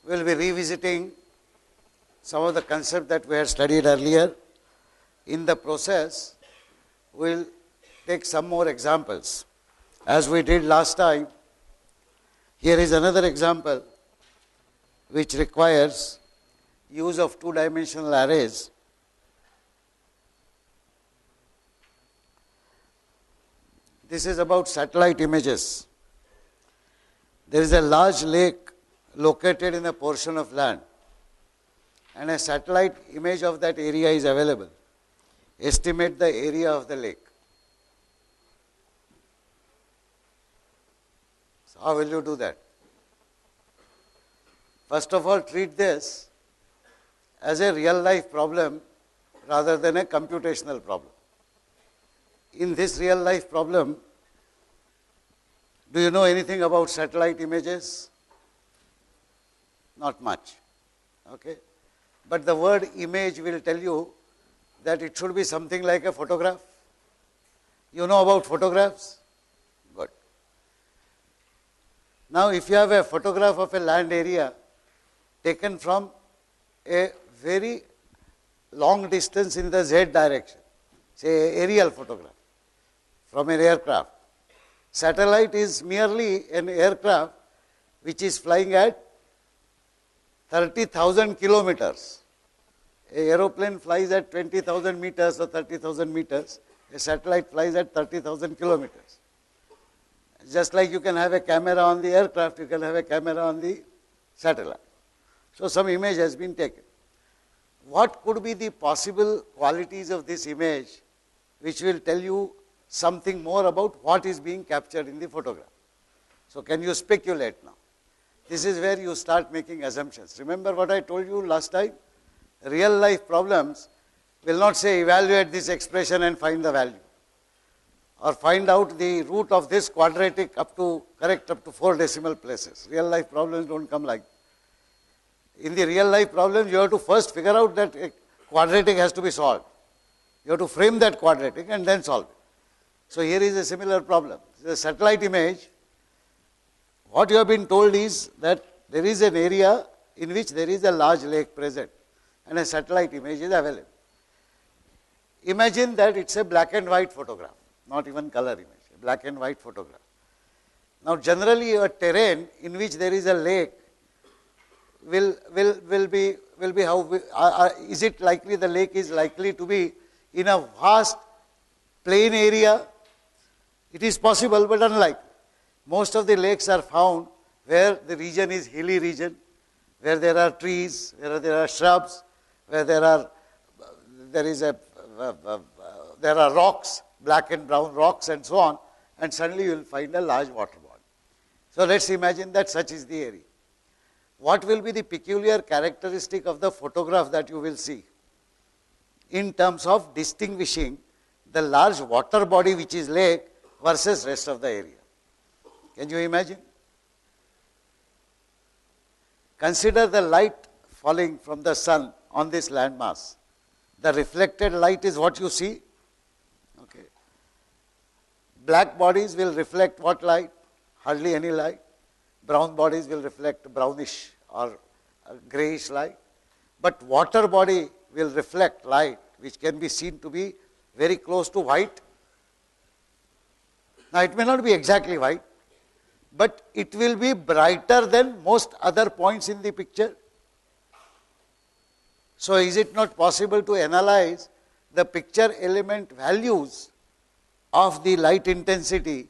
we will be revisiting some of the concepts that we had studied earlier. In the process, we will take some more examples. As we did last time, here is another example which requires use of two-dimensional arrays. This is about satellite images. There is a large lake located in a portion of land, and a satellite image of that area is available. Estimate the area of the lake. So how will you do that? First of all, treat this as a real life problem rather than a computational problem. In this real life problem, do you know anything about satellite images? Not much. Okay? But the word image will tell you that it should be something like a photograph. You know about photographs? Good. Now, if you have a photograph of a land area taken from a very long distance in the Z direction, say aerial photograph from an aircraft. Satellite is merely an aircraft which is flying at 30,000 kilometers. An aeroplane flies at 20,000 meters or 30,000 meters. A satellite flies at 30,000 kilometers. Just like you can have a camera on the aircraft, you can have a camera on the satellite. So some image has been taken. What could be the possible qualities of this image which will tell you something more about what is being captured in the photograph? So can you speculate now? This is where you start making assumptions. Remember what I told you last time? Real life problems will not say evaluate this expression and find the value, or find out the root of this quadratic correct up to 4 decimal places. Real life problems don't come like that. In the real life problems, you have to first figure out that a quadratic has to be solved. You have to frame that quadratic and then solve it. So here is a similar problem. The satellite image, what you have been told is that there is an area in which there is a large lake present and a satellite image is available. Imagine that it's a black and white photograph, not even color image, a black and white photograph. Now generally a terrain in which there is a lake will be how is it likely the lake is likely to be in a vast plain area? It is possible but unlikely. Most of the lakes are found where the region is hilly region, where there are trees, where there are shrubs, where there are rocks, black and brown rocks and so on, and suddenly you will find a large water body. So let's imagine that such is the area. What will be the peculiar characteristic of the photograph that you will see in terms of distinguishing the large water body which is lake versus rest of the area? Can you imagine? Consider the light falling from the sun on this landmass. The reflected light is what you see. Okay. Black bodies will reflect what light? Hardly any light. Brown bodies will reflect brownish or grayish light. But water body will reflect light which can be seen to be very close to white. Now it may not be exactly white, but it will be brighter than most other points in the picture. So is it not possible to analyze the picture element values of the light intensity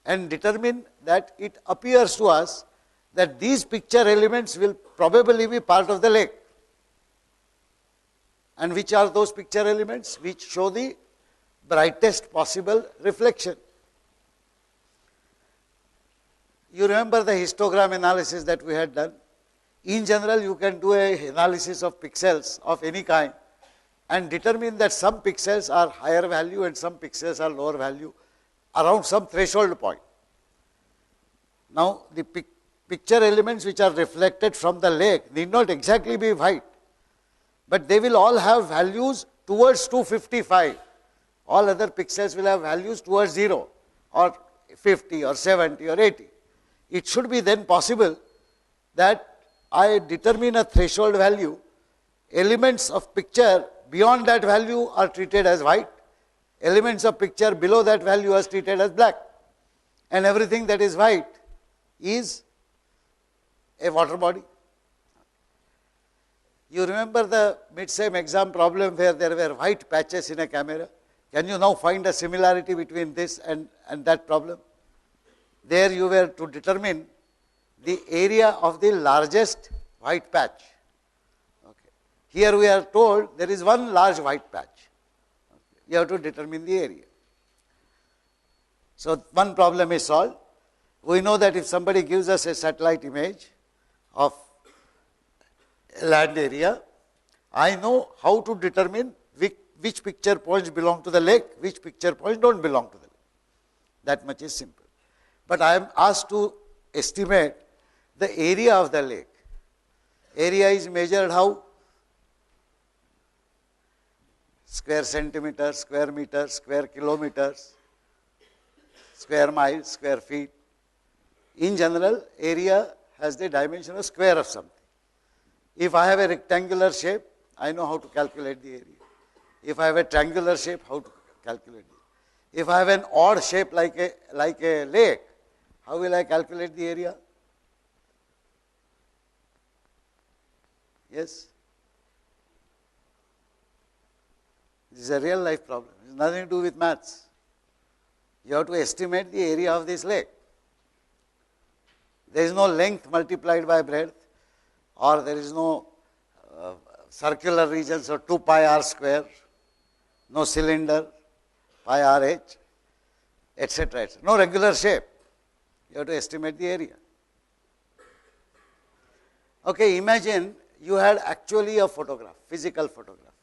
and determine that it appears to us that these picture elements will probably be part of the lake? And which are those picture elements which show the brightest possible reflection? You remember the histogram analysis that we had done? In general, you can do an analysis of pixels of any kind and determine that some pixels are higher value and some pixels are lower value around some threshold point. Now, the picture elements which are reflected from the lake need not exactly be white, but they will all have values towards 255. All other pixels will have values towards 0 or 50 or 70 or 80. It should be then possible that I determine a threshold value, elements of picture beyond that value are treated as white, elements of picture below that value are treated as black, and everything that is white is a water body. You remember the mid-sem exam problem where there were white patches in a camera? Can you now find a similarity between this and that problem? There you were to determine the area of the largest white patch. Okay. Here we are told there is one large white patch. Okay. You have to determine the area. So one problem is solved. We know that if somebody gives us a satellite image of a land area, I know how to determine which picture points belong to the lake, which picture points don't belong to the lake. That much is simple. But I am asked to estimate the area of the lake. Area is measured how? Square centimeters, square meters, square kilometers, square miles, square feet. In general, area has the dimension of square of something. If I have a rectangular shape, I know how to calculate the area. If I have a triangular shape, how to calculate it. If I have an odd shape like a lake, how will I calculate the area? Yes? This is a real life problem. It has nothing to do with maths. You have to estimate the area of this lake. There is no length multiplied by breadth, or there is no circular region, so 2 pi r square, no cylinder, pi r h, etc. No regular shape. You have to estimate the area. Okay, imagine you had actually a photograph, physical photograph.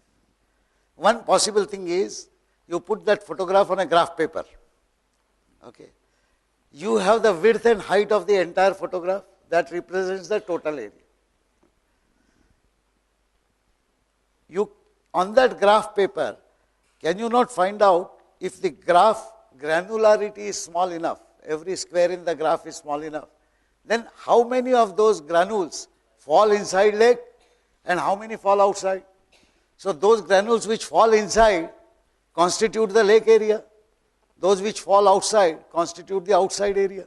One possible thing is you put that photograph on a graph paper. Okay. You have the width and height of the entire photograph that represents the total area. You, on that graph paper, can you not find out if the graph granularity is small enough, every square in the graph is small enough, then how many of those granules fall inside lake and how many fall outside? So those granules which fall inside constitute the lake area. Those which fall outside constitute the outside area.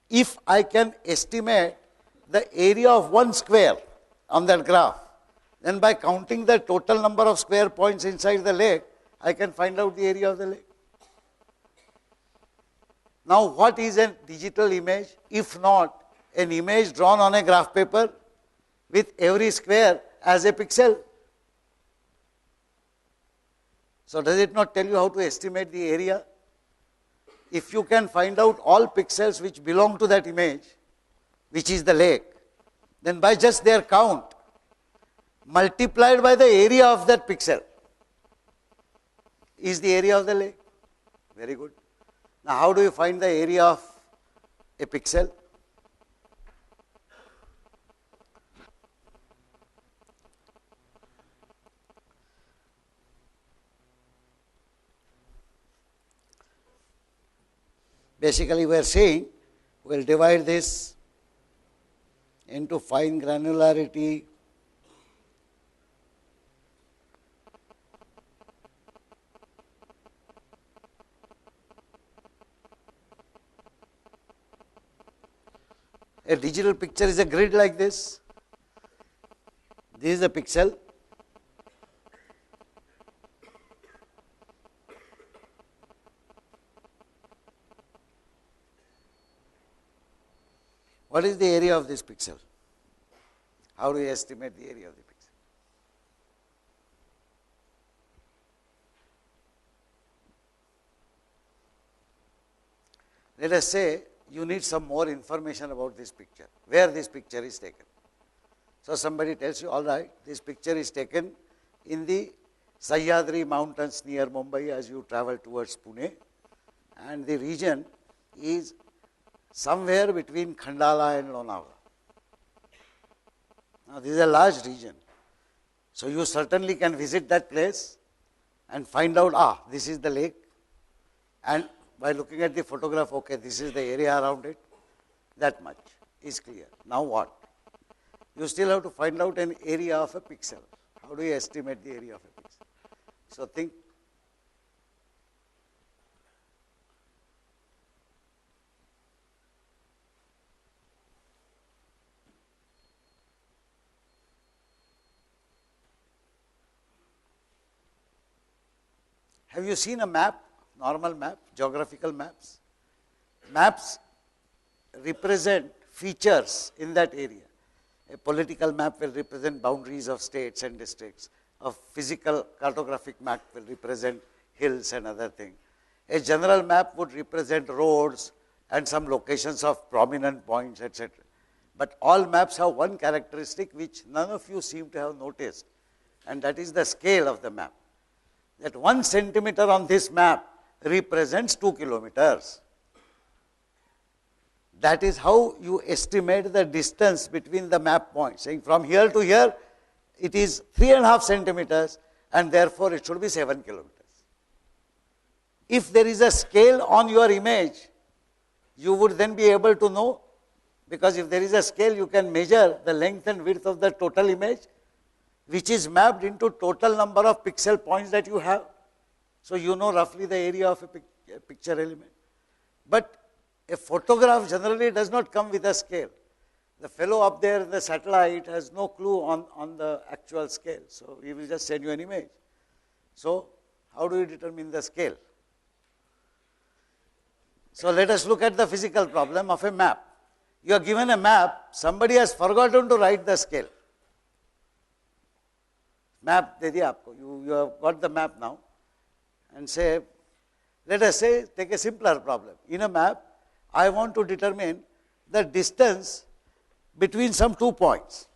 If I can estimate the area of one square on that graph, then by counting the total number of square points inside the lake, I can find out the area of the lake. Now, what is a digital image if not an image drawn on a graph paper with every square as a pixel? So does it not tell you how to estimate the area? If you can find out all pixels which belong to that image, which is the lake, then by just their count, multiplied by the area of that pixel, is the area of the lake. Very good. Now how do you find the area of a pixel? Basically, we are saying we will divide this into fine granularity, a digital picture is a grid like this. This is a pixel. What is the area of this pixel? How do you estimate the area of the pixel? Let us say you need some more information about this picture, where this picture is taken. So somebody tells you, all right, this picture is taken in the Sahyadri mountains near Mumbai as you travel towards Pune, and the region is somewhere between Khandala and Lonavala. Now this is a large region. So you certainly can visit that place and find out, this is the lake, and by looking at the photograph, okay, this is the area around it. That much is clear. Now what? you still have to find out an area of a pixel. How do you estimate the area of a pixel? So think. Have you seen a map, normal map, geographical maps? Maps represent features in that area. A political map will represent boundaries of states and districts. A physical cartographic map will represent hills and other things. A general map would represent roads and some locations of prominent points, etc. But all maps have one characteristic which none of you seem to have noticed, and that is the scale of the map. That 1 centimeter on this map represents 2 kilometers. That is how you estimate the distance between the map points. Saying from here to here, it is 3.5 centimeters, and therefore it should be 7 kilometers. If there is a scale on your image, you would then be able to know, because if there is a scale, you can measure the length and width of the total image, which is mapped into total number of pixel points that you have. So you know roughly the area of a picture element. But a photograph generally does not come with a scale. The fellow up there in the satellite has no clue on the actual scale. So he will just send you an image. So how do you determine the scale? So let us look at the physical problem of a map. You are given a map, somebody has forgotten to write the scale. Map de diya aapko. You have got the map now, and say, let us say, take a simpler problem. In a map, I want to determine the distance between some 2 points,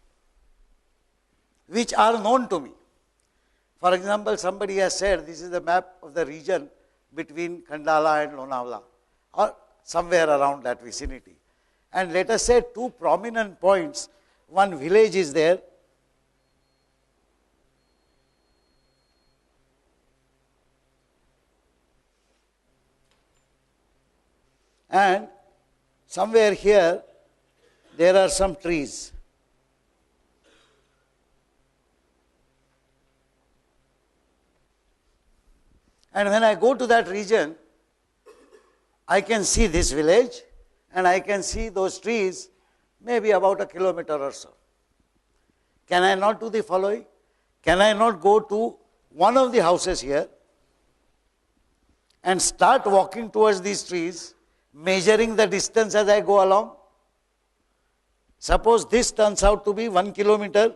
which are known to me. For example, somebody has said, this is the map of the region between Khandala and Lonavala, or somewhere around that vicinity. And let us say 2 prominent points, one village is there, and somewhere here there are some trees. And when I go to that region, I can see this village and I can see those trees maybe about 1 kilometer or so. Can I not do the following? Can I not go to one of the houses here and start walking towards these trees, measuring the distance as I go along? Suppose this turns out to be 1 kilometer.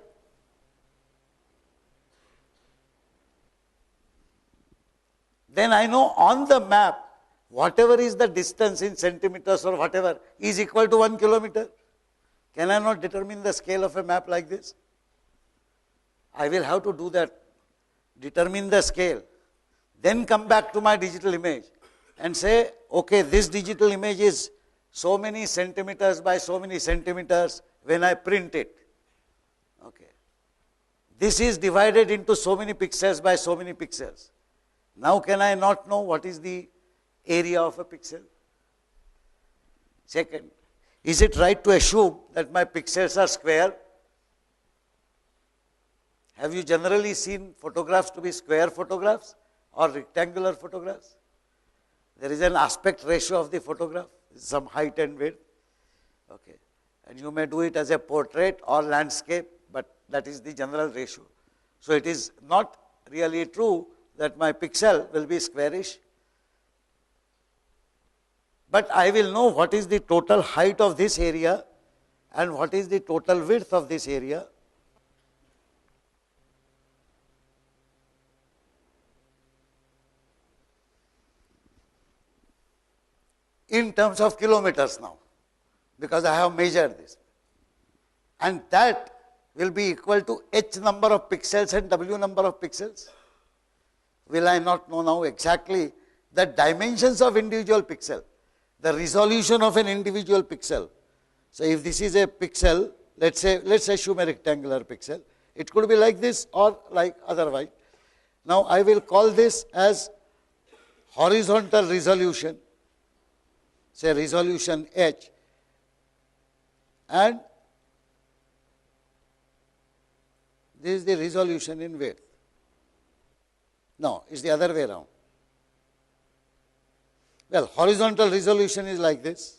Then I know on the map, whatever is the distance in centimeters or whatever is equal to 1 kilometer. Can I not determine the scale of a map like this? I will have to do that, determine the scale, then come back to my digital image and say, okay, this digital image is so many centimeters by so many centimeters when I print it. Okay. This is divided into so many pixels by so many pixels. Now can I not know what is the area of a pixel? Second, is it right to assume that my pixels are square? Have you generally seen photographs to be square photographs or rectangular photographs? There is an aspect ratio of the photograph, some height and width. Okay. And you may do it as a portrait or landscape, but that is the general ratio. So it is not really true that my pixel will be squarish. But I will know what is the total height of this area and what is the total width of this area. In terms of kilometers now, because I have measured this. And that will be equal to H number of pixels and W number of pixels. Will I not know now exactly the dimensions of individual pixel, the resolution of an individual pixel? So if this is a pixel, let's assume a rectangular pixel. It could be like this or like otherwise. Now I will call this as horizontal resolution, say resolution H, and This is the resolution in width. No, it's the other way around. Well, horizontal resolution is like this.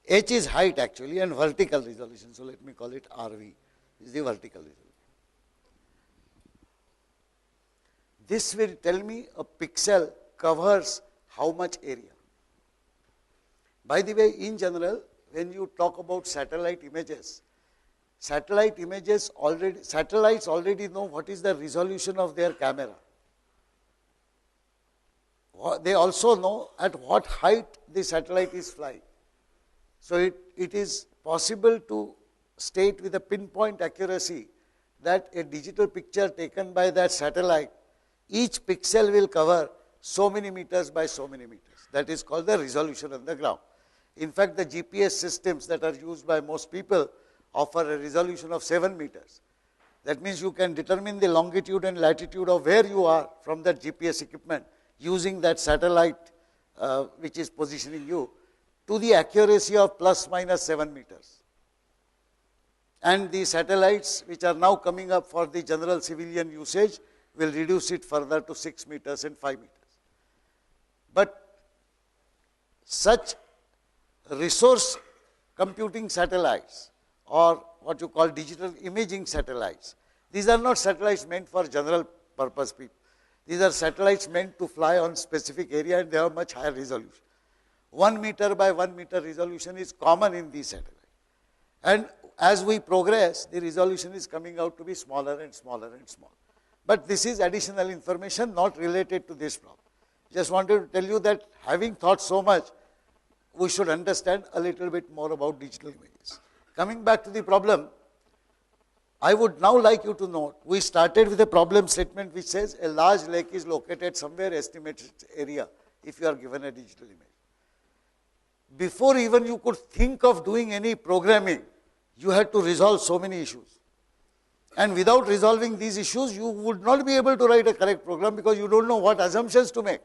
H is height actually and vertical resolution. So let me call it RV. This is the vertical resolution. This will tell me a pixel covers how much area. By the way, in general, when you talk about satellite images satellites already know what is the resolution of their camera. They also know at what height the satellite is flying. So it is possible to state with a pinpoint accuracy that a digital picture taken by that satellite, each pixel will cover so many meters by so many meters. That is called the resolution on the ground. In fact, the GPS systems that are used by most people offer a resolution of 7 meters. That means you can determine the longitude and latitude of where you are from that GPS equipment using that satellite which is positioning you to the accuracy of plus minus 7 meters. And the satellites which are now coming up for the general civilian usage will reduce it further to 6 meters and 5 meters. But such resource computing satellites or what you call digital imaging satellites, these are not satellites meant for general purpose people. These are satellites meant to fly on specific area and they have much higher resolution. 1 meter by 1 meter resolution is common in these satellites. And as we progress, the resolution is coming out to be smaller and smaller and smaller. But this is additional information not related to this problem. Just wanted to tell you that having thought so much, we should understand a little bit more about digital images. Coming back to the problem, I would now like you to note, we started with a problem statement which says a large lake is located somewhere, estimate its area if you are given a digital image. Before even you could think of doing any programming, you had to resolve so many issues. And without resolving these issues, you would not be able to write a correct program because you don't know what assumptions to make.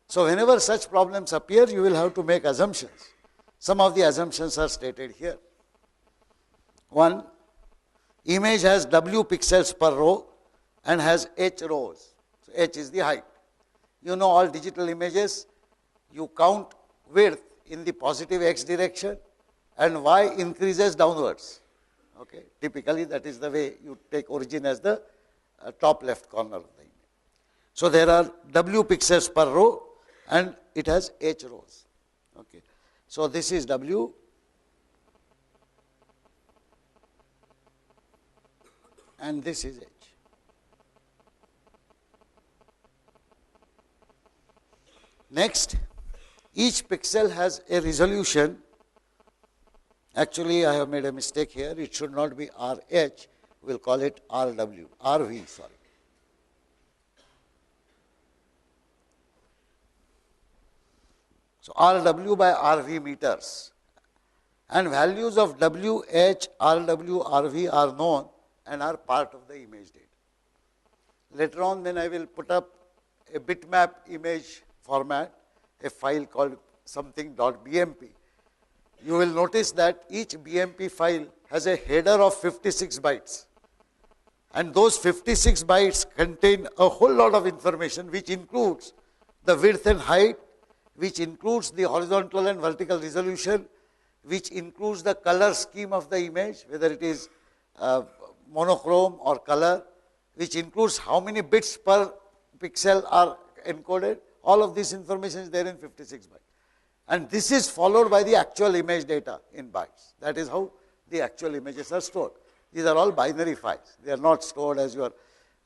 So whenever such problems appear, you will have to make assumptions. Some of the assumptions are stated here. 1, image has W pixels per row and has H rows. So H is the height. You know all digital images, you count width in the positive X direction and Y increases downwards. Okay. Typically that is the way you take origin as the top left corner of the image. So there are W pixels per row and it has H rows. Okay. So this is W and this is H. Next, each pixel has a resolution. Actually, I have made a mistake here. It should not be RH. We'll call it RV, sorry. So RW by RV meters. And values of WH, RW, RV are known and are part of the image data. Later on, when I will put up a bitmap image format, a file called something.bmp, you will notice that each BMP file has a header of 56 bytes. And those 56 bytes contain a whole lot of information which includes the width and height, which includes the horizontal and vertical resolution, which includes the color scheme of the image, whether it is monochrome or color, which includes how many bits per pixel are encoded. All of this information is there in 56 bytes. And this is followed by the actual image data in bytes. That is how the actual images are stored. These are all binary files. They are not stored as your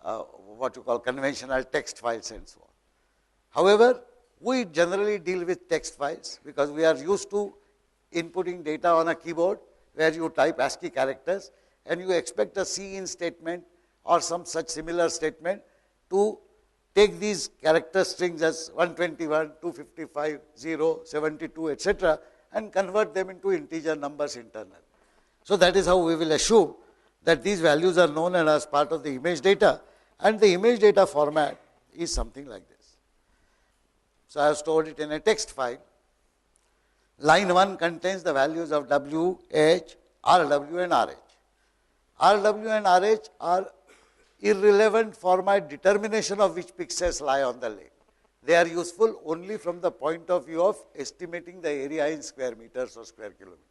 what you call conventional text files and so on. However, we generally deal with text files because we are used to inputting data on a keyboard where you type ASCII characters and you expect a cin statement or some such similar statement to take these character strings as 121, 255, 0, 72, etc. and convert them into integer numbers internally. So that is how we will assume that these values are known and as part of the image data, and the image data format is something like this. So I have stored it in a text file. Line 1 contains the values of W, H, RW and RH. RW and RH are irrelevant for my determination of which pixels lie on the lane. They are useful only from the point of view of estimating the area in square meters or square kilometers.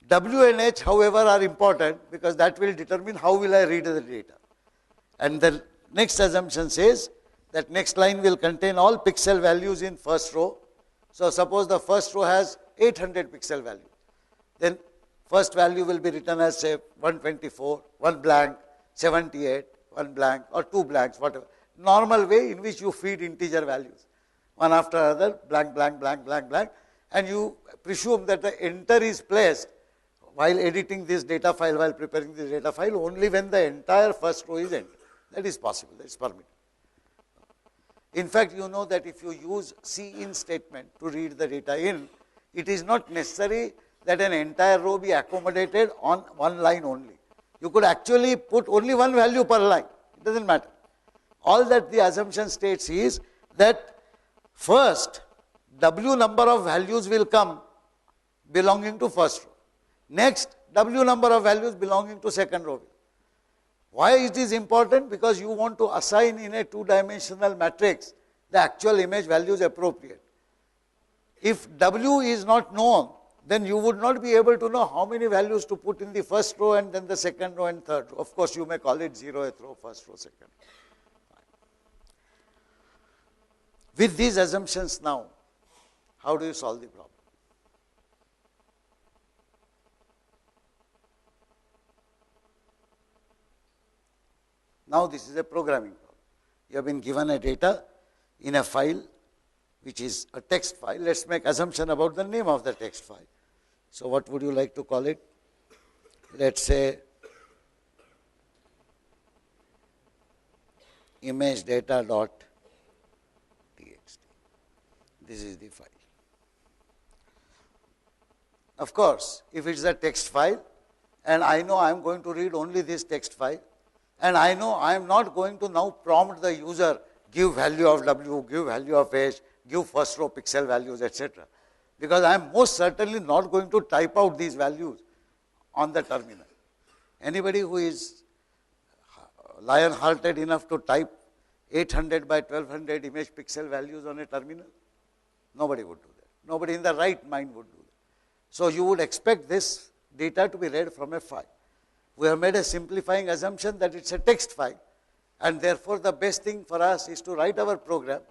W and H, however, are important because that will determine how will I read the data. And the next assumption says that next line will contain all pixel values in first row. So suppose the first row has 800 pixel values. Then first value will be written as say 124, one blank, 78, one blank or two blanks, whatever. Normal way in which you feed integer values, one after another, blank, blank, blank, blank, blank, and you presume that the enter is placed while editing this data file, while preparing this data file, only when the entire first row is entered. That is possible, that is permitted. In fact, you know that if you use cin statement to read the data in, it is not necessary that an entire row be accommodated on one line only. You could actually put only one value per line, it does not matter. All that the assumption states is that first W number of values will come belonging to first row. Next, W number of values belonging to second row. Why it is important? Because you want to assign in a two-dimensional matrix the actual image values appropriate. If W is not known, then you would not be able to know how many values to put in the first row and then the second row and third row. Of course, you may call it 0th row, first row, second row. With these assumptions now, how do you solve the problem? Now this is a programming problem. You have been given a data in a file which is a text file. Let us make assumption about the name of the text file. So what would you like to call it? Let us say image data.txt. This is the file. Of course, if it is a text file and I know I am going to read only this text file, and I know I am not going to now prompt the user, give value of W, give value of H, give first row pixel values, etc. Because I am most certainly not going to type out these values on the terminal. Anybody who is lion-hearted enough to type 800 by 1200 image pixel values on a terminal? Nobody would do that. Nobody in the right mind would do that. So you would expect this data to be read from a file. We have made a simplifying assumption that it is a text file, and therefore the best thing for us is to write our program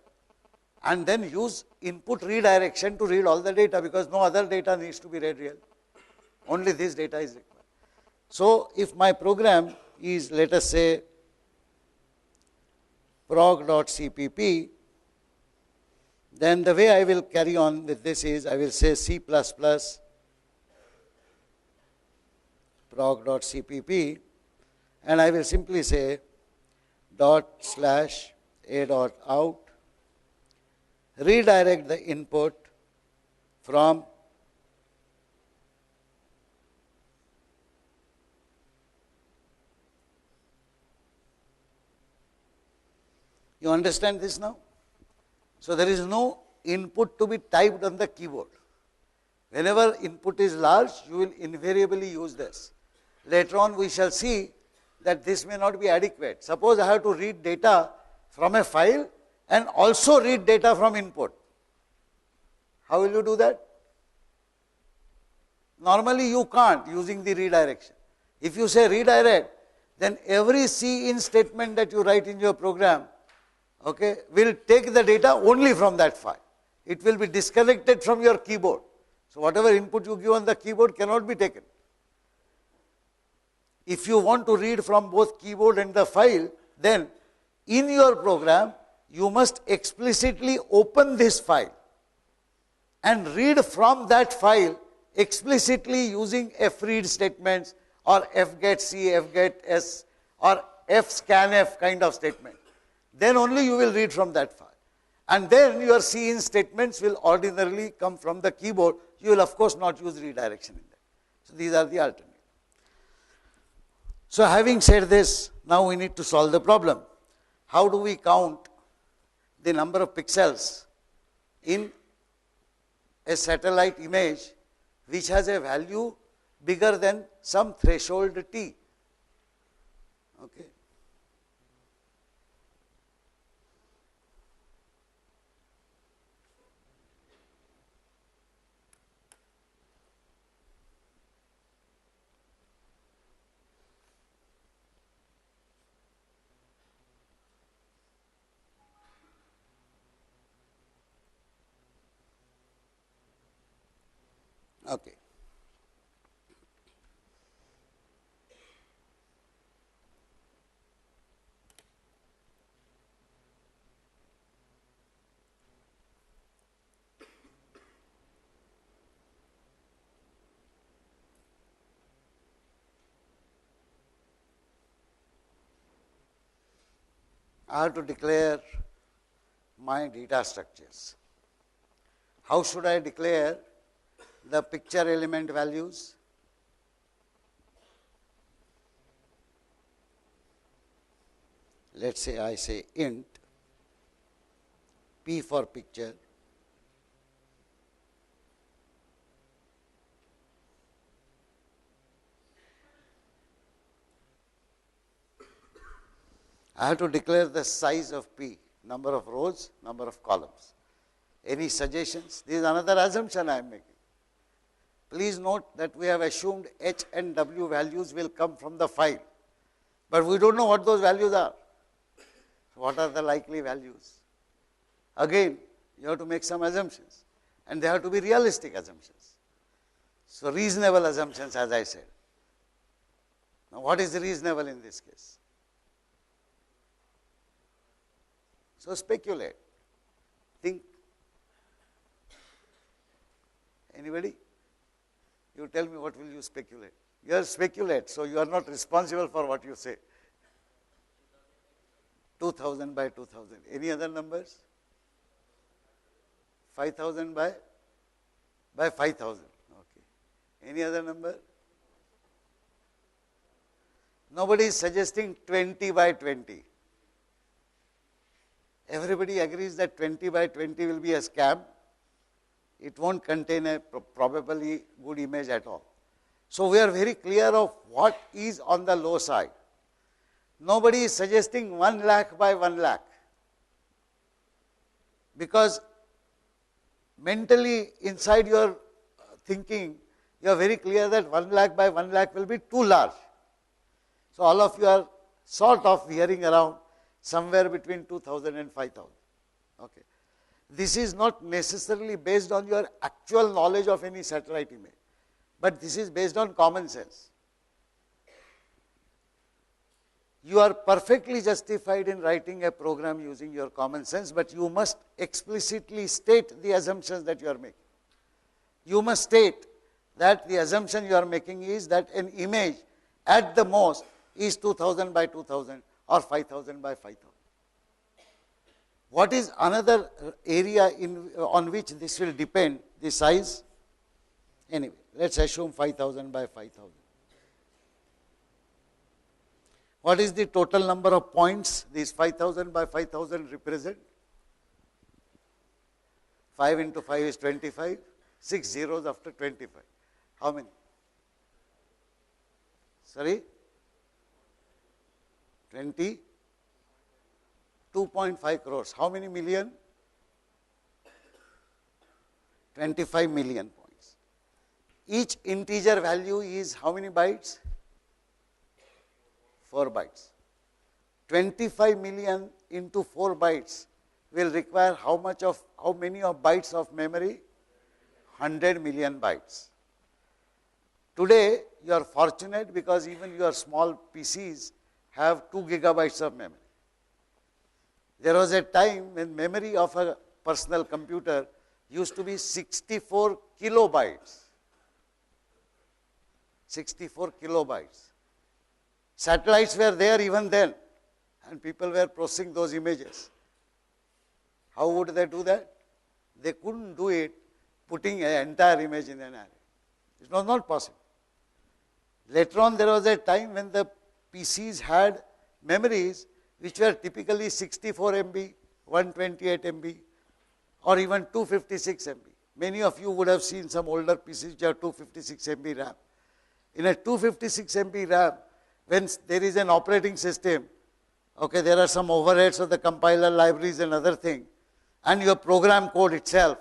and then use input redirection to read all the data, because no other data needs to be read really. Only this data is required. So if my program is, let us say, prog.cpp, then the way I will carry on with this is I will say C++ prog.cpp, and I will simply say ./a.out, redirect the input from you understand this now? So there is no input to be typed on the keyboard. Whenever input is large, you will invariably use this. Later on we shall see that this may not be adequate. Suppose I have to read data from a file and also read data from input. How will you do that? Normally you can't using the redirection. If you say redirect, then every cin statement that you write in your program, okay, will take the data only from that file. It will be disconnected from your keyboard. So whatever input you give on the keyboard cannot be taken. If you want to read from both keyboard and the file, then in your program, you must explicitly open this file and read from that file explicitly using fread statements or fgetc, fgets or fscanf kind of statement. Then only you will read from that file. And then your cin statements will ordinarily come from the keyboard. You will of course not use redirection in that. So these are the alternatives. So having said this, now we need to solve the problem. How do we count the number of pixels in a satellite image which has a value bigger than some threshold T. Okay. Okay. I have to declare my data structures. How should I declare the picture element values? Let's say I say int P for picture, I have to declare the size of P, number of rows, number of columns. Any suggestions? This is another assumption I am making. Please note that we have assumed H and W values will come from the file, but we don't know what those values are. What are the likely values? Again, you have to make some assumptions, and they have to be realistic assumptions. So, reasonable assumptions, as I said. Now, what is reasonable in this case? So, speculate, think. Anybody? You tell me, what will you speculate? You are speculate, so you are not responsible for what you say. 2000 by 2000. Any other numbers? 5000 by 5000. Okay. Any other number? Nobody is suggesting 20 by 20. Everybody agrees that 20 by 20 will be a scam. It won't contain a probably good image at all. So, we are very clear of what is on the low side. Nobody is suggesting 1 lakh by 1 lakh, because mentally inside your thinking, you are very clear that 1 lakh by 1 lakh will be too large. So, all of you are sort of veering around somewhere between 2000 and 5000. Okay. This is not necessarily based on your actual knowledge of any satellite image, but this is based on common sense. You are perfectly justified in writing a program using your common sense, but you must explicitly state the assumptions that you are making. You must state that the assumption you are making is that an image at the most is 2000 by 2000 or 5000 by 5000. What is another area on which this will depend, the size? Anyway, let us assume 5000 by 5000. What is the total number of points these 5000 by 5000 represent? 5 into 5 is 25, 6 zeros after 25. How many? Sorry? 20? 2.5 crores. How many million? 25 million points. Each integer value is how many bytes? 4 bytes. 25 million into 4 bytes will require how many of bytes of memory? 100 million bytes. Today, you are fortunate because even your small PCs have 2 gigabytes of memory. There was a time when memory of a personal computer used to be 64 kilobytes. 64 kilobytes. Satellites were there even then, and people were processing those images. How would they do that? They couldn't do it putting an entire image in an array. It was not possible. Later on, there was a time when the PCs had memories which were typically 64 MB, 128 MB, or even 256 MB. Many of you would have seen some older PCs which have 256 MB RAM. In a 256 MB RAM, when there is an operating system, okay, there are some overheads of the compiler libraries and other thing, and your program code itself,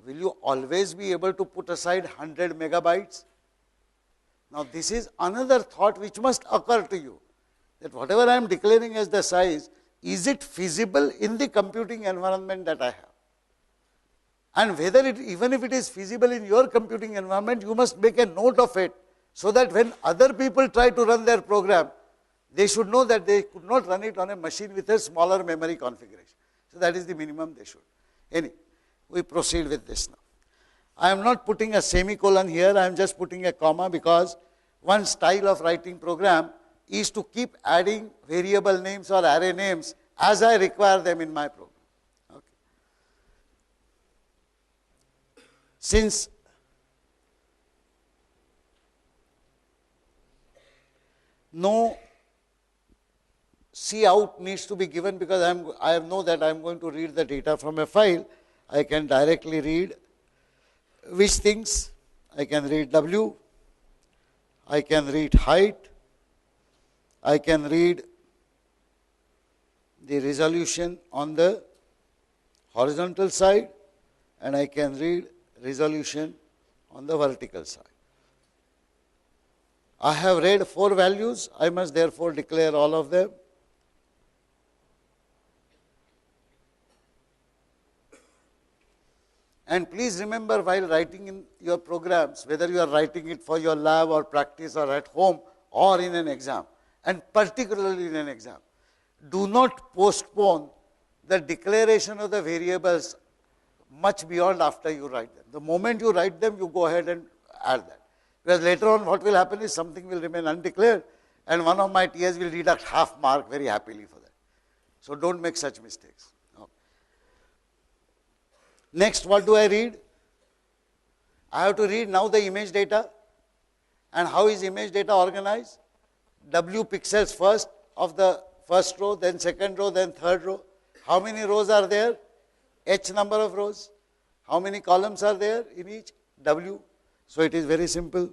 will you always be able to put aside 100 megabytes? Now, this is another thought which must occur to you, that whatever I am declaring as the size, is it feasible in the computing environment that I have? And whether it, even if it is feasible in your computing environment, you must make a note of it, so that when other people try to run their program, they should know that they could not run it on a machine with a smaller memory configuration. So that is the minimum they should. Anyway, we proceed with this now. I am not putting a semicolon here, I am just putting a comma, because one style of writing program is to keep adding variable names or array names as I require them in my program. Okay. Since no cout needs to be given, because I know that I am going to read the data from a file, I can directly read which things. I can read W, I can read height, I can read the resolution on the horizontal side, and I can read resolution on the vertical side. I have read 4 values, I must therefore declare all of them. And please remember, while writing in your programs, whether you are writing it for your lab or practice or at home or in an exam, and particularly in an exam, do not postpone the declaration of the variables much beyond after you write them. The moment you write them, you go ahead and add that. Because later on what will happen is something will remain undeclared, and one of my TAs will deduct half mark very happily for that. So don't make such mistakes. Okay. Next, what do I read? I have to read now the image data. And how is image data organized? W pixels first of the first row, then second row, then third row. How many rows are there? H number of rows. How many columns are there in each? W. So it is very simple.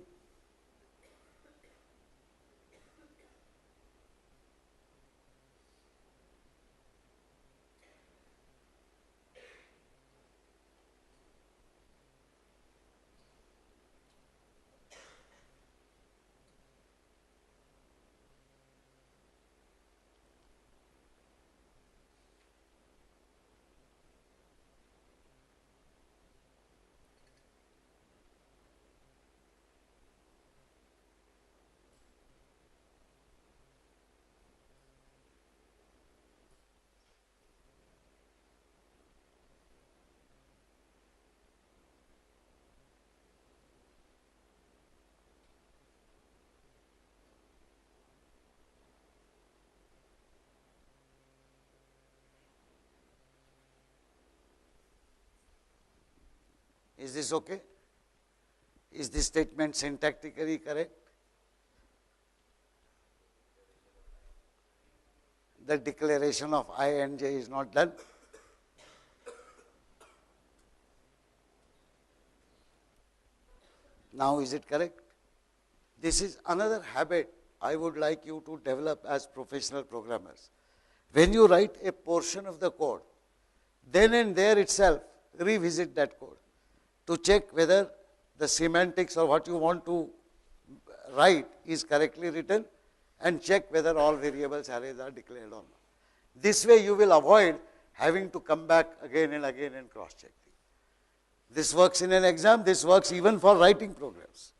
Is this okay? Is this statement syntactically correct? The declaration of I and j is not done. Now is it correct? This is another habit I would like you to develop as professional programmers. When you write a portion of the code, then and there itself revisit that code to check whether the semantics or what you want to write is correctly written, and check whether all variables arrays are declared or not. This way you will avoid having to come back again and again and cross check. This works in an exam, this works even for writing programs.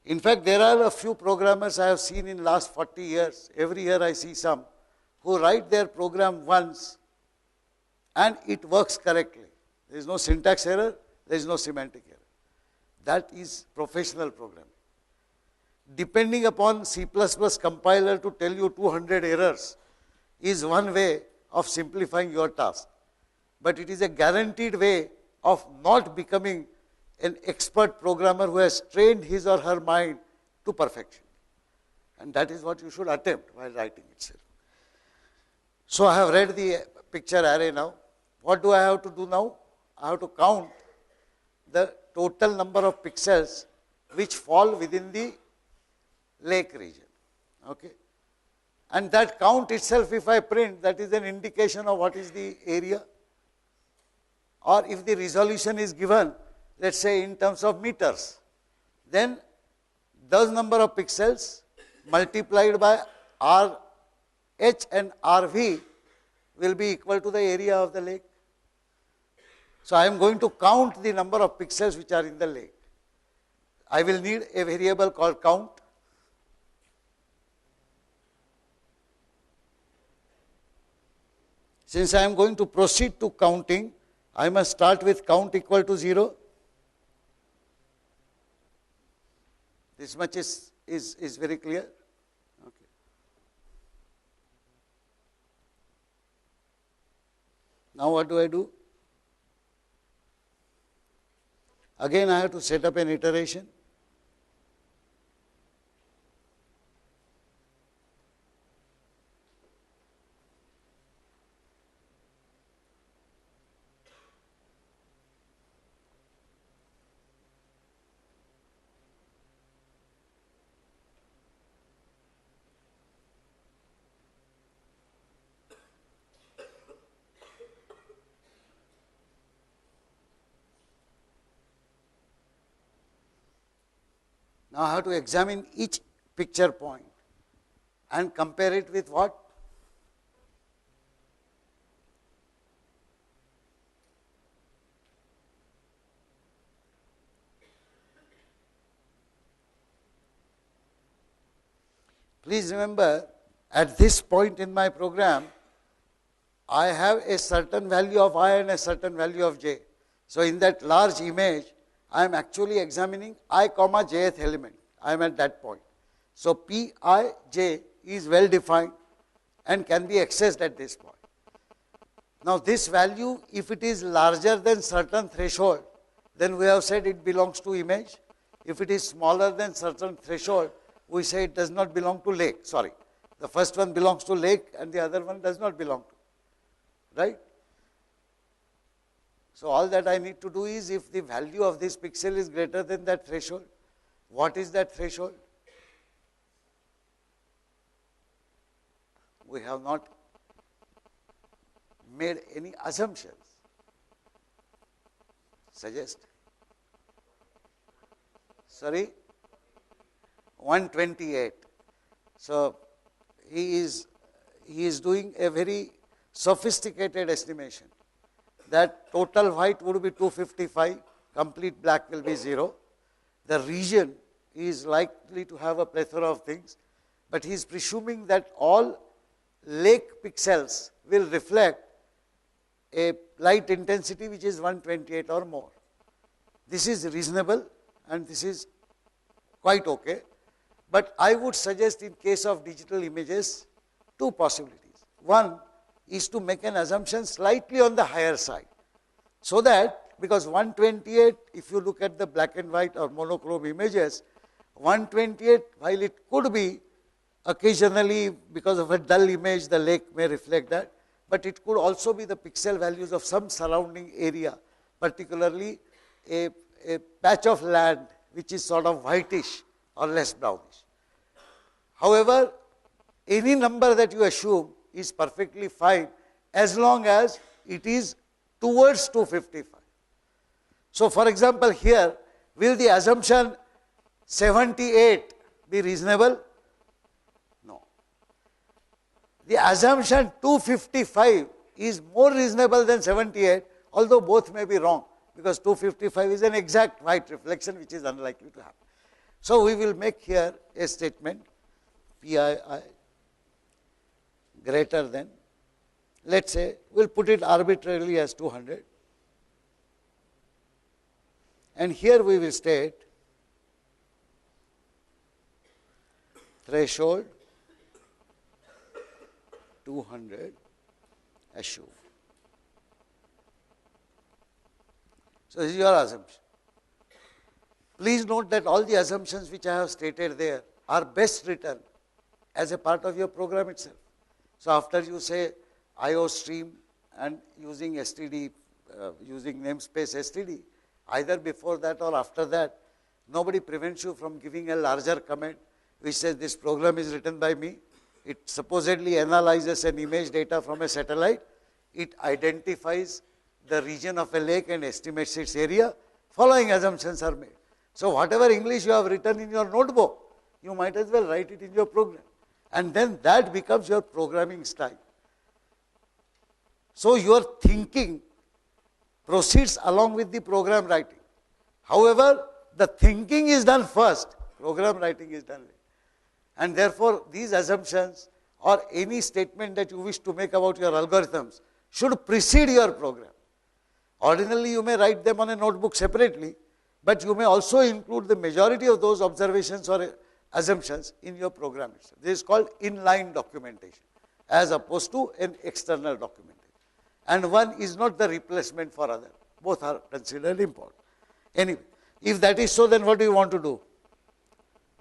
In fact, there are a few programmers I have seen in last 40 years, every year I see some, who write their program once and it works correctly. There is no syntax error, there is no semantic error. That is professional programming. Depending upon C++ compiler to tell you 200 errors is one way of simplifying your task. But it is a guaranteed way of not becoming an expert programmer who has trained his or her mind to perfection. And that is what you should attempt while writing itself. So I have read the picture array now. What do I have to do now? I have to count the total number of pixels which fall within the lake region. Okay. And that count itself, if I print, that is an indication of what is the area. Or if the resolution is given, let us say in terms of meters, then those number of pixels multiplied by RH and RV will be equal to the area of the lake. So I am going to count the number of pixels which are in the lake. I will need a variable called count. Since I am going to proceed to counting, I must start with count equal to 0. This much is very clear. Okay. Now what do I do? Again I have to set up an iteration. Now I have to examine each picture point and compare it with what? Please remember, at this point in my program, I have a certain value of I and a certain value of j. So in that large image, I am actually examining I comma jth element. I am at that point. So Pij is well defined and can be accessed at this point. Now this value, if it is larger than certain threshold, then we have said it belongs to image. If it is smaller than certain threshold, we say it does not belong to lake. Sorry, the first one belongs to lake and the other one does not belong to. Right? So all that I need to do is, if the value of this pixel is greater than that threshold, what is that threshold? We have not made any assumptions. Suggest. Sorry? 128. So he is doing a very sophisticated estimation that total white would be 255, complete black will be 0. The region is likely to have a plethora of things, but he is presuming that all lake pixels will reflect a light intensity which is 128 or more. This is reasonable and this is quite okay, but I would suggest in case of digital images, two possibilities. One is to make an assumption slightly on the higher side, so that, because 128, if you look at the black and white or monochrome images, 128, while it could be occasionally because of a dull image, the lake may reflect that, but it could also be the pixel values of some surrounding area, particularly a patch of land which is sort of whitish or less brownish. However, any number that you assume is perfectly fine as long as it is towards 255. So for example, here, will the assumption 78 be reasonable? No. The assumption 255 is more reasonable than 78, although both may be wrong, because 255 is an exact white reflection which is unlikely to happen. So we will make here a statement, Pii greater than, let us say, we will put it arbitrarily as 200. And here we will state threshold 200 assume. So this is your assumption. Please note that all the assumptions which I have stated there are best written as a part of your program itself. So after you say IO stream and using STD, using namespace STD, either before that or after that, nobody prevents you from giving a larger comment which says this program is written by me. It supposedly analyzes an image data from a satellite. It identifies the region of a lake and estimates its area. Following assumptions are made. So whatever English you have written in your notebook, you might as well write it in your program. And then that becomes your programming style. So your thinking proceeds along with the program writing. However, the thinking is done first, program writing is done later. And therefore, these assumptions or any statement that you wish to make about your algorithms should precede your program. Ordinarily, you may write them on a notebook separately, but you may also include the majority of those observations or assumptions in your program itself. This is called inline documentation, as opposed to an external documentation. And one is not the replacement for other. Both are considered important. Anyway, if that is so, then what do you want to do?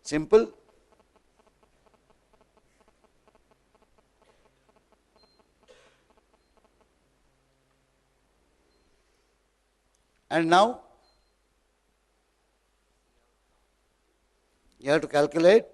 Simple. And now, you have to calculate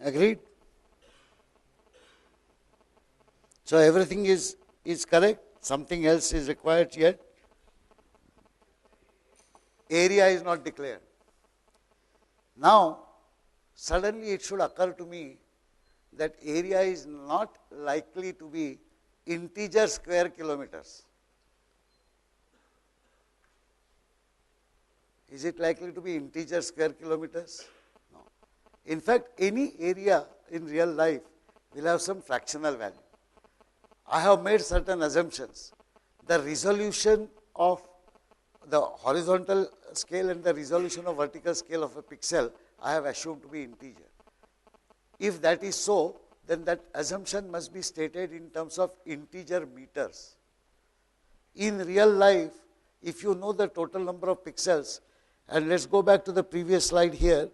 agreed? So everything is correct, something else is required yet. Area is not declared. Now, suddenly it should occur to me that area is not likely to be integer square kilometers. Is it likely to be integer square kilometers? No. In fact, any area in real life will have some fractional value. I have made certain assumptions. The resolution of the horizontal scale and the resolution of vertical scale of a pixel, I have assumed to be integer. If that is so, then that assumption must be stated in terms of integer meters. In real life, if you know the total number of pixels, and let's go back to the previous slide here.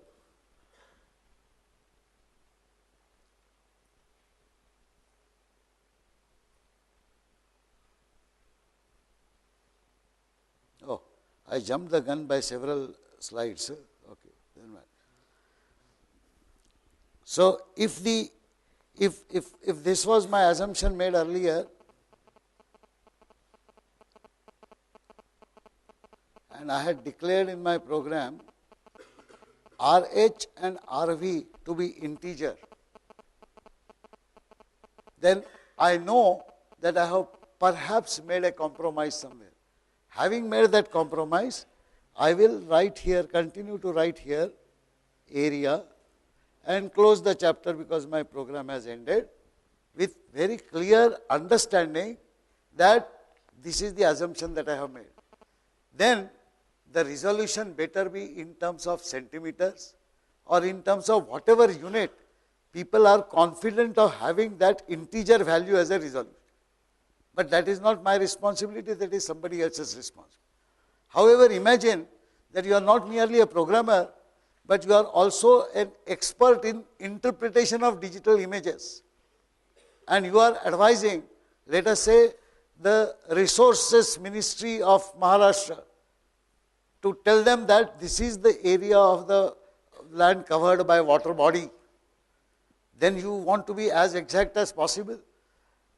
Oh, I jumped the gun by several slides. Okay, never mind. So if this was my assumption made earlier, and I had declared in my program RH and RV to be integer, then I know that I have perhaps made a compromise somewhere. Having made that compromise, I will write here, continue to write here, area, and close the chapter because my program has ended, with very clear understanding that this is the assumption that I have made. Then the resolution better be in terms of centimeters or in terms of whatever unit people are confident of having that integer value as a resolution. But that is not my responsibility, that is somebody else's responsibility. However, imagine that you are not merely a programmer, but you are also an expert in interpretation of digital images. And you are advising, let us say, the Resources Ministry of Maharashtra to tell them that this is the area of the land covered by water body. Then you want to be as exact as possible.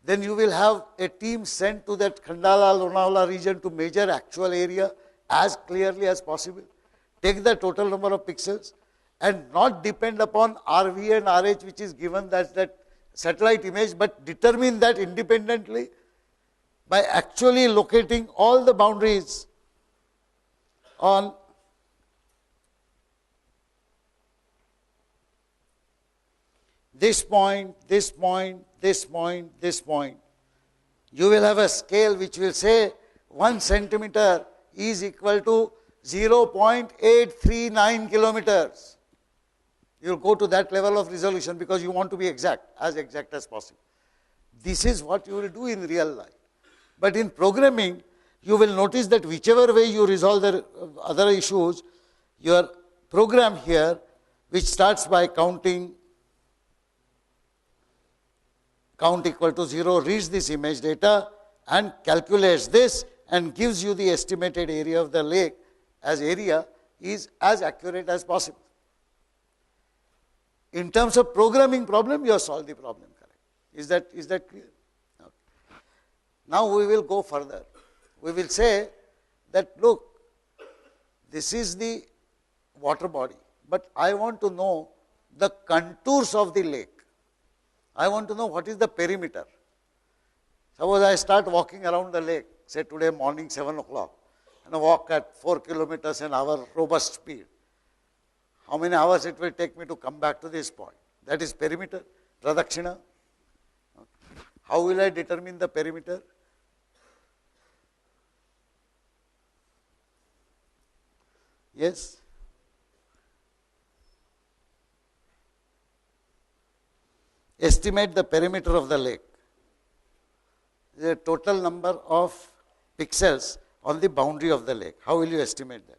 Then you will have a team sent to that Khandala, Lonavala region to measure actual area as clearly as possible. Take the total number of pixels and not depend upon RV and RH which is given that satellite image, but determine that independently by actually locating all the boundaries on this point, this point, this point, this point, you will have a scale which will say 1 centimeter is equal to 0.839 kilometers. You will go to that level of resolution because you want to be exact as possible. This is what you will do in real life. But in programming, you will notice that whichever way you resolve the other issues, your program here, which starts by counting, count equal to 0, reads this image data and calculates this and gives you the estimated area of the lake as area is as accurate as possible. In terms of programming problem, you have solved the problem correct. Is that clear? Okay. Now we will go further. We will say that, look, this is the water body, but I want to know the contours of the lake. I want to know what is the perimeter. Suppose I start walking around the lake, say today morning 7 o'clock, and I walk at 4 kilometers an hour robust speed. How many hours it will take me to come back to this point? That is perimeter, pradakshina. How will I determine the perimeter? Yes? Estimate the perimeter of the lake. The total number of pixels on the boundary of the lake. How will you estimate that?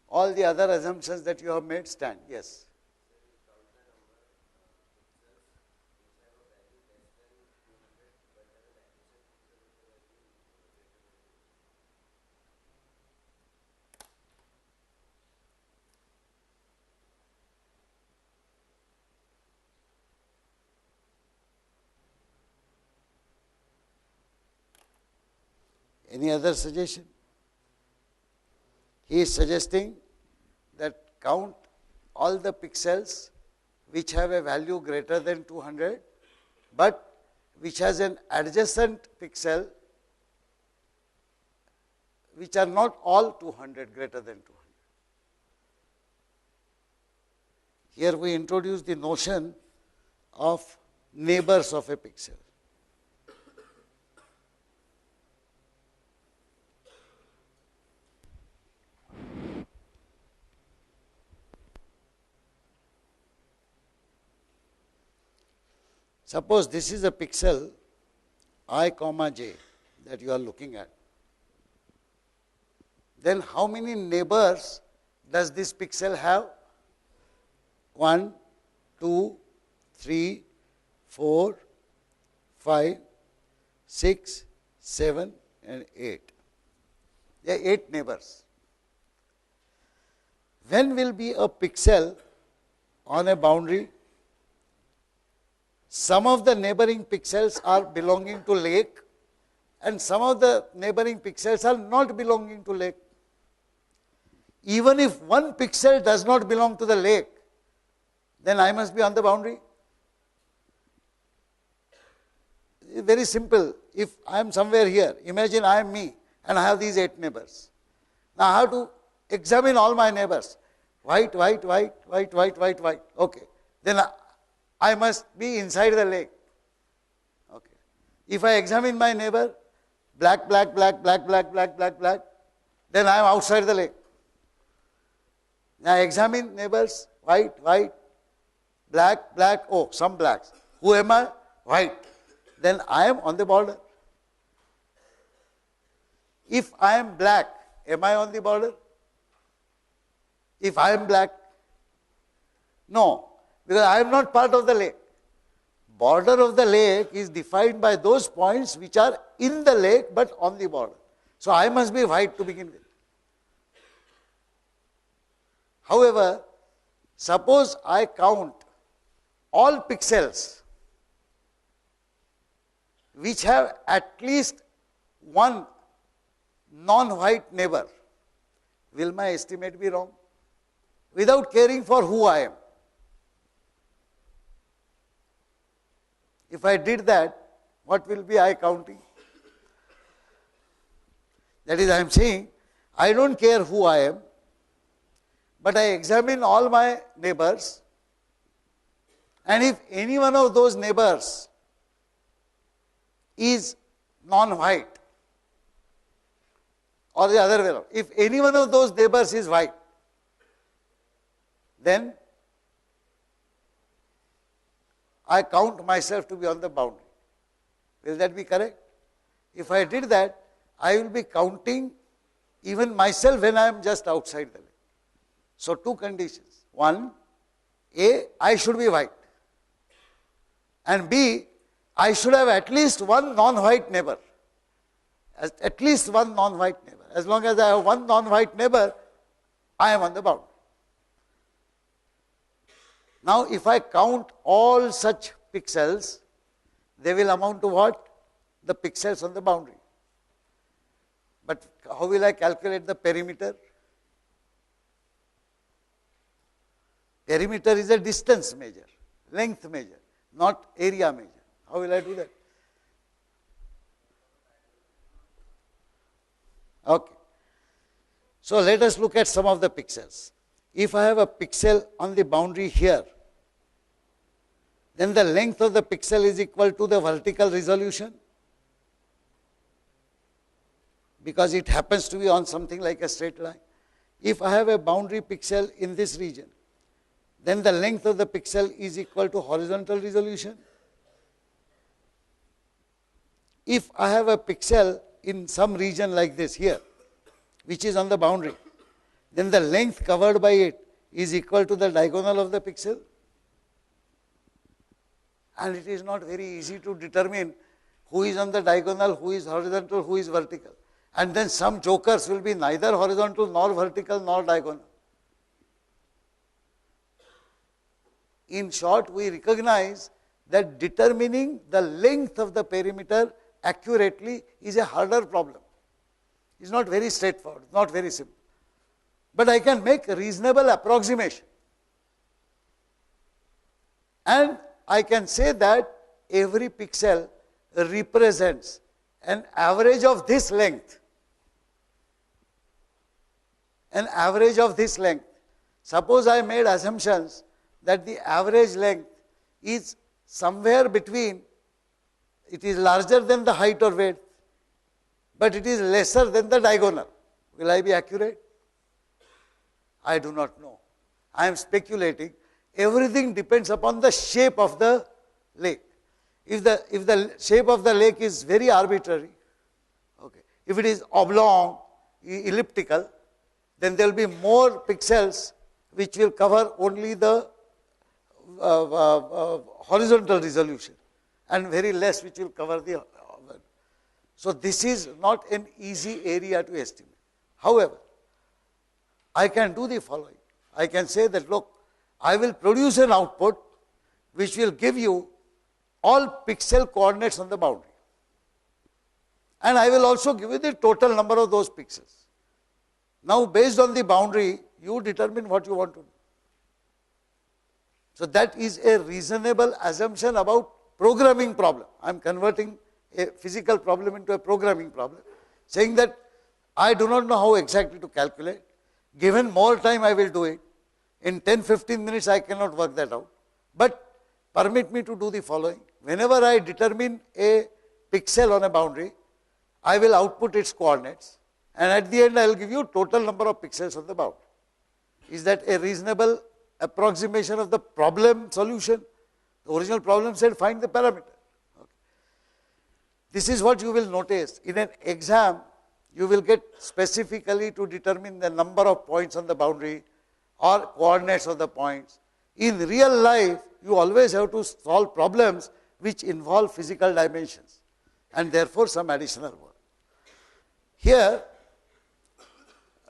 All the other assumptions that you have made stand. Yes. Any other suggestion? He is suggesting that count all the pixels which have a value greater than 200, but which has an adjacent pixel which are not all 200, greater than 200. Here we introduce the notion of neighbors of a pixel. Suppose this is a pixel I comma j that you are looking at. Then how many neighbors does this pixel have? 1, 2, 3, 4, 5, 6, 7 and 8. There are 8 neighbors. When will be a pixel on a boundary? Some of the neighboring pixels are belonging to lake and some of the neighboring pixels are not belonging to lake. Even if one pixel does not belong to the lake, then I must be on the boundary. Very simple. If I am somewhere here, imagine I am me and I have these 8 neighbors. Now I have to examine all my neighbors. White, white, white, white, white, white, white. Okay. Then I must be inside the lake. Okay. If I examine my neighbor, black, black, black, black, black, black, black, black, then I am outside the lake. Now I examine neighbors, white, white, black, black, oh, some blacks. Who am I? White. Then I am on the border. If I am black, am I on the border? If I am black? No. Because I am not part of the lake. Border of the lake is defined by those points which are in the lake but on the border. So I must be white to begin with. However, suppose I count all pixels which have at least one non-white neighbor. Will my estimate be wrong? Without caring for who I am. If I did that, what will be I counting? That is, I am saying I don't care who I am, but I examine all my neighbors, and if any one of those neighbors is non-white, or the other way around, if any one of those neighbors is white, then I count myself to be on the boundary. Will that be correct? If I did that, I will be counting even myself when I am just outside the lake. So, two conditions. One, A, I should be white, and B, I should have at least one non-white neighbor. At least one non-white neighbor. As long as I have one non-white neighbor, I am on the boundary. Now, if I count all such pixels, they will amount to what? The pixels on the boundary. But how will I calculate the perimeter? Perimeter is a distance measure, length measure, not area measure. How will I do that? Okay. So, let us look at some of the pixels. If I have a pixel on the boundary here, then the length of the pixel is equal to the vertical resolution, because it happens to be on something like a straight line. If I have a boundary pixel in this region, then the length of the pixel is equal to horizontal resolution. If I have a pixel in some region like this here, which is on the boundary, then the length covered by it is equal to the diagonal of the pixel. And it is not very easy to determine who is on the diagonal, who is horizontal, who is vertical. And then some jokers will be neither horizontal nor vertical nor diagonal. In short, we recognize that determining the length of the perimeter accurately is a harder problem. It's not very straightforward, not very simple. But I can make a reasonable approximation. And I can say that every pixel represents an average of this length. An average of this length. Suppose I made assumptions that the average length is somewhere between, it is larger than the height or width, but it is lesser than the diagonal. Will I be accurate? I do not know. I am speculating. Everything depends upon the shape of the lake. If the shape of the lake is very arbitrary, okay, if it is oblong, elliptical, then there will be more pixels which will cover only the horizontal resolution, and very less which will cover the. So this is not an easy area to estimate. However, I can do the following. I can say that, look, I will produce an output which will give you all pixel coordinates on the boundary. And I will also give you the total number of those pixels. Now, based on the boundary, you determine what you want to do. So that is a reasonable assumption about programming problem. I am converting a physical problem into a programming problem, saying that I do not know how exactly to calculate. Given more time, I will do it. In 10-15 minutes, I cannot work that out. But permit me to do the following. Whenever I determine a pixel on a boundary, I will output its coordinates, and at the end, I will give you total number of pixels on the boundary. Is that a reasonable approximation of the problem solution? The original problem said find the parameter. Okay. This is what you will notice. In an exam, you will get specifically to determine the number of points on the boundary or coordinates of the points. In real life, you always have to solve problems which involve physical dimensions and therefore some additional work. Here,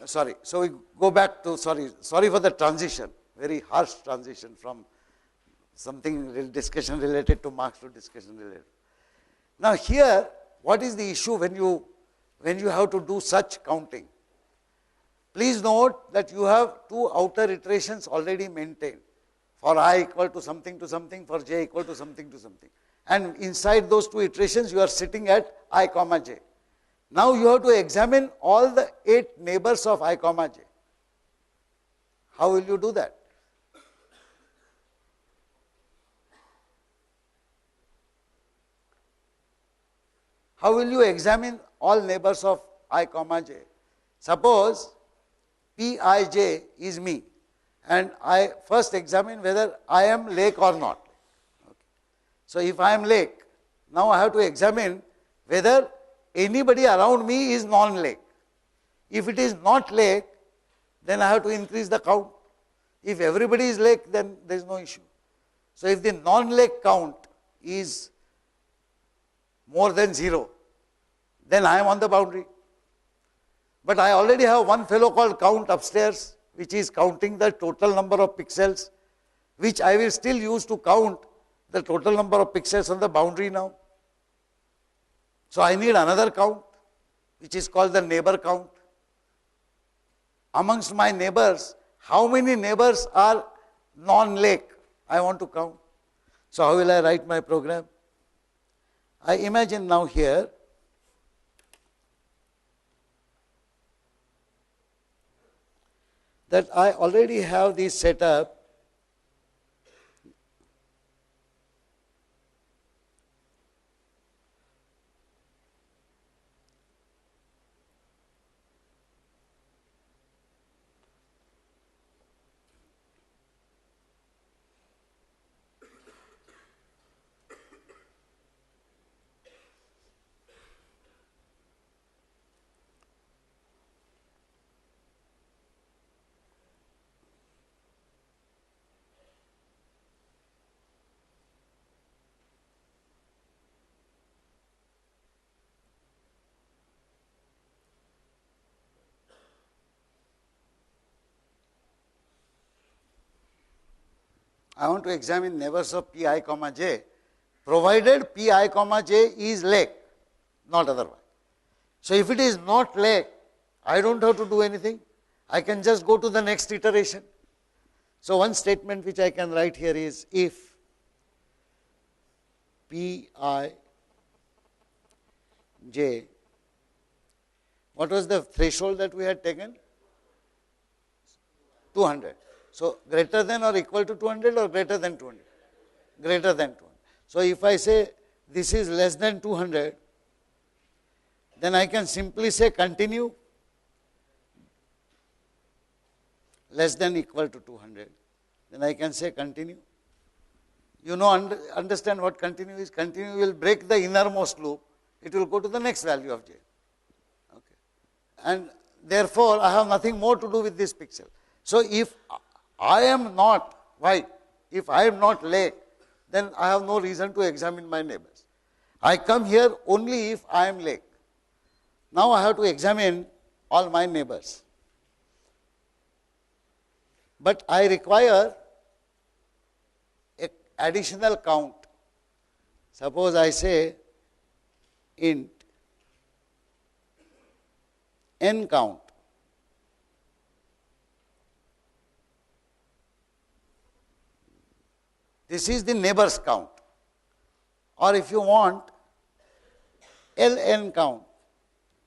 so we go back to, sorry for the transition, very harsh transition from something discussion related to Marx to discussion related. Now here, what is the issue when you have to do such counting? Please note that you have two outer iterations already maintained. For I equal to something, for j equal to something. And inside those two iterations, you are sitting at I comma j. Now you have to examine all the 8 neighbors of I comma j. How will you do that? How will you examine all neighbors of I comma j? Suppose Pij is me, and I first examine whether I am lake or not. Okay. So if I am lake, now I have to examine whether anybody around me is non-lake. If it is not lake, then I have to increase the count. If everybody is lake, then there is no issue. So if the non-lake count is more than 0, then I am on the boundary. But I already have one fellow called count upstairs, which is counting the total number of pixels, which I will still use to count the total number of pixels on the boundary now. So I need another count, which is called the neighbor count. Amongst my neighbors, how many neighbors are non-lake? I want to count. So how will I write my program? I imagine now here that I already have this set up. I want to examine neighbors of Pi comma j, provided Pi comma j is lake, not otherwise. So if it is not lake, I don't have to do anything. I can just go to the next iteration. So one statement which I can write here is, if Pi j, what was the threshold that we had taken? 200. So greater than or equal to 200 or greater than 200? Greater than 200. So if I say this is less than 200, then I can simply say continue, less than equal to 200. Then I can say continue. You know, understand what continue is? Continue will break the innermost loop. It will go to the next value of j. Okay. And therefore, I have nothing more to do with this pixel. So if I am not, why? If I am not lake, then I have no reason to examine my neighbors. I come here only if I am lake. Now I have to examine all my neighbors. But I require an additional count. Suppose I say int n count. This is the neighbors count, or if you want ln count,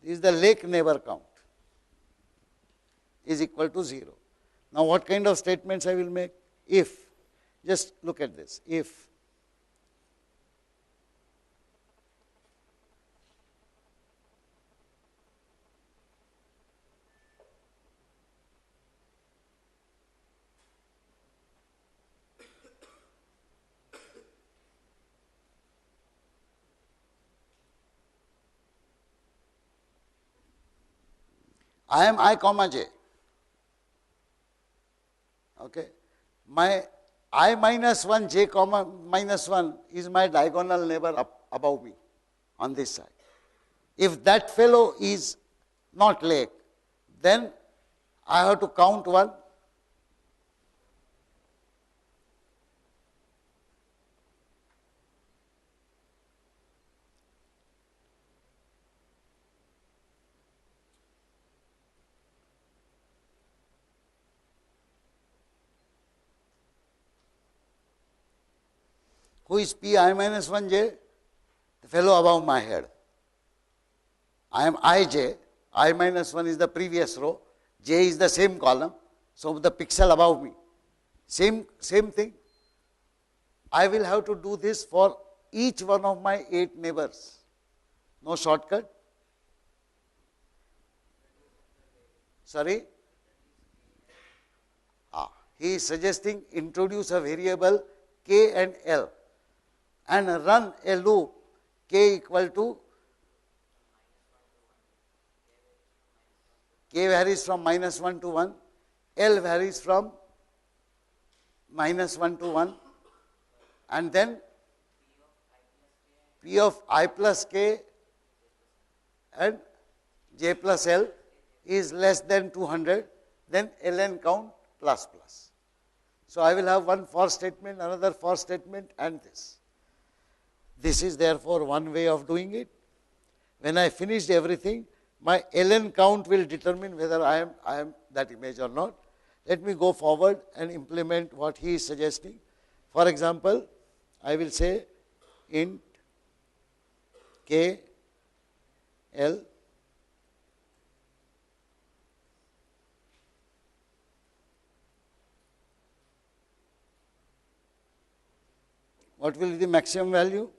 this is the lake neighbor count, is equal to 0. Now what kind of statements I will make? If, just look at this, if I am I comma j. Okay. My I minus 1 j comma minus 1 is my diagonal neighbor up above me on this side. If that fellow is not lake, then I have to count 1. Who is Pi minus 1 j? The fellow above my head. I am ij, I minus 1 is the previous row, j is the same column, so the pixel above me. Same thing. I will have to do this for each one of my 8 neighbors. No shortcut. Sorry? He is suggesting introduce a variable k and l and run a loop k equal to k varies from minus 1 to 1, l varies from minus 1 to 1, and then p of I plus k and j plus l is less than 200, then ln count plus plus. So, I will have one for statement, another for statement, and this. This is therefore one way of doing it. When I finished everything, my ln count will determine whether I am that image or not. Let me go forward and implement what he is suggesting. For example, I will say int k l what will be the maximum value?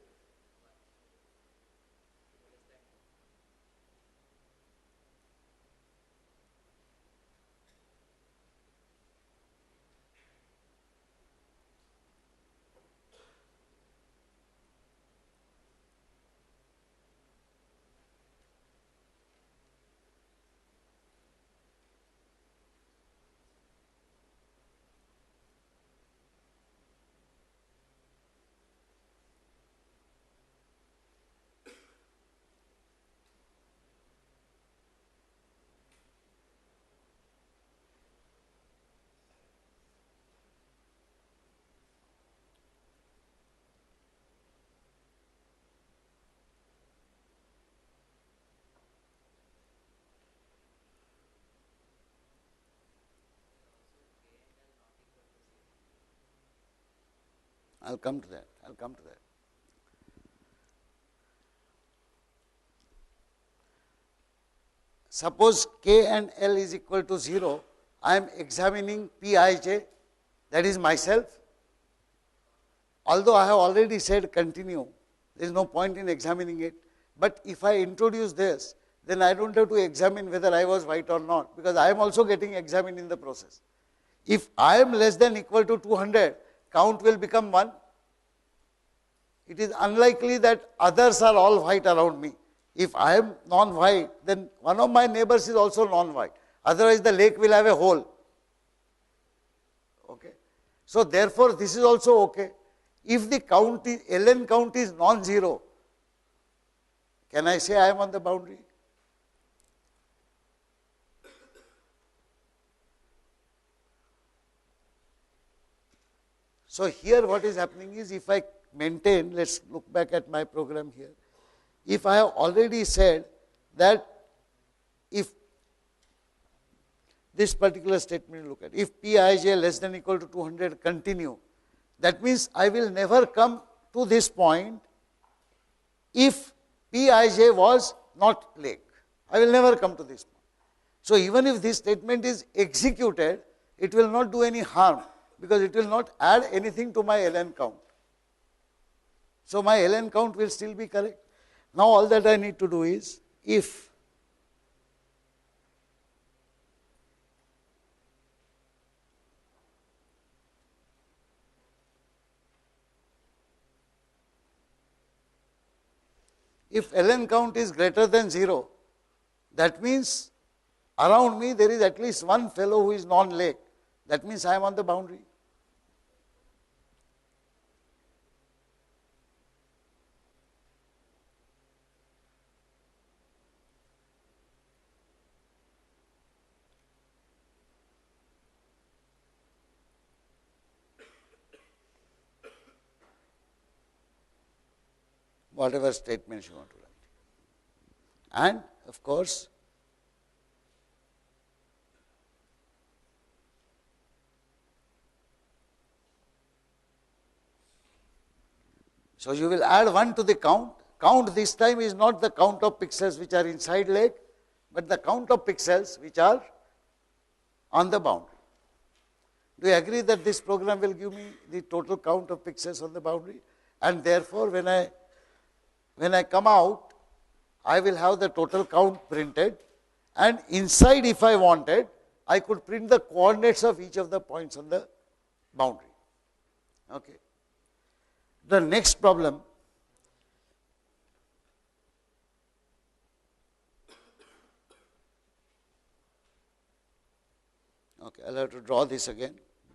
I will come to that. Suppose k and l is equal to 0, I am examining Pij, that is myself. Although I have already said continue, there is no point in examining it. But if I introduce this, then I don't have to examine whether I was right or not, because I am also getting examined in the process. If I am less than equal to 200, count will become 1. It is unlikely that others are all white around me. If I am non-white, then one of my neighbors is also non-white. Otherwise, the lake will have a hole. Okay. So, therefore, this is also okay. If the count is, ln count is non-zero, can I say I am on the boundary? So, here what is happening is, if I maintain, let us look back at my program here. If I have already said that if this particular statement look at, if Pij less than equal to 200 continue, that means I will never come to this point if Pij was not lake. I will never come to this point. So, even if this statement is executed, it will not do any harm, because it will not add anything to my ln count. So, my ln count will still be correct. Now, all that I need to do is, if ln count is greater than 0, that means around me there is at least one fellow who is non-lake. That means I am on the boundary. Whatever statements you want to write. And of course, so you will add 1 to the count, count this time is not the count of pixels which are inside lake, but the count of pixels which are on the boundary. Do you agree that this program will give me the total count of pixels on the boundary? And therefore, when I come out, I will have the total count printed, and inside, if I wanted, I could print the coordinates of each of the points on the boundary. Okay. The next problem, okay, I'll have to draw this again,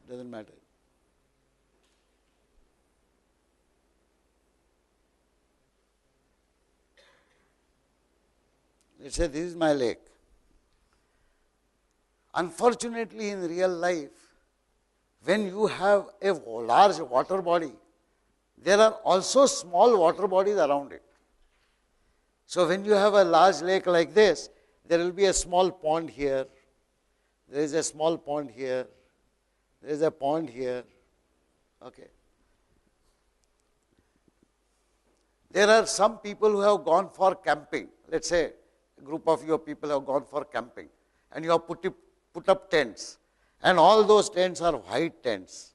doesn't matter. Let's say this is my lake. Unfortunately, in real life, when you have a large water body, there are also small water bodies around it. So when you have a large lake like this, there will be a small pond here, there is a small pond here, there is a pond here. Okay. There are some people who have gone for camping. Let's say a group of your people have gone for camping, and you have put up tents, and all those tents are white tents.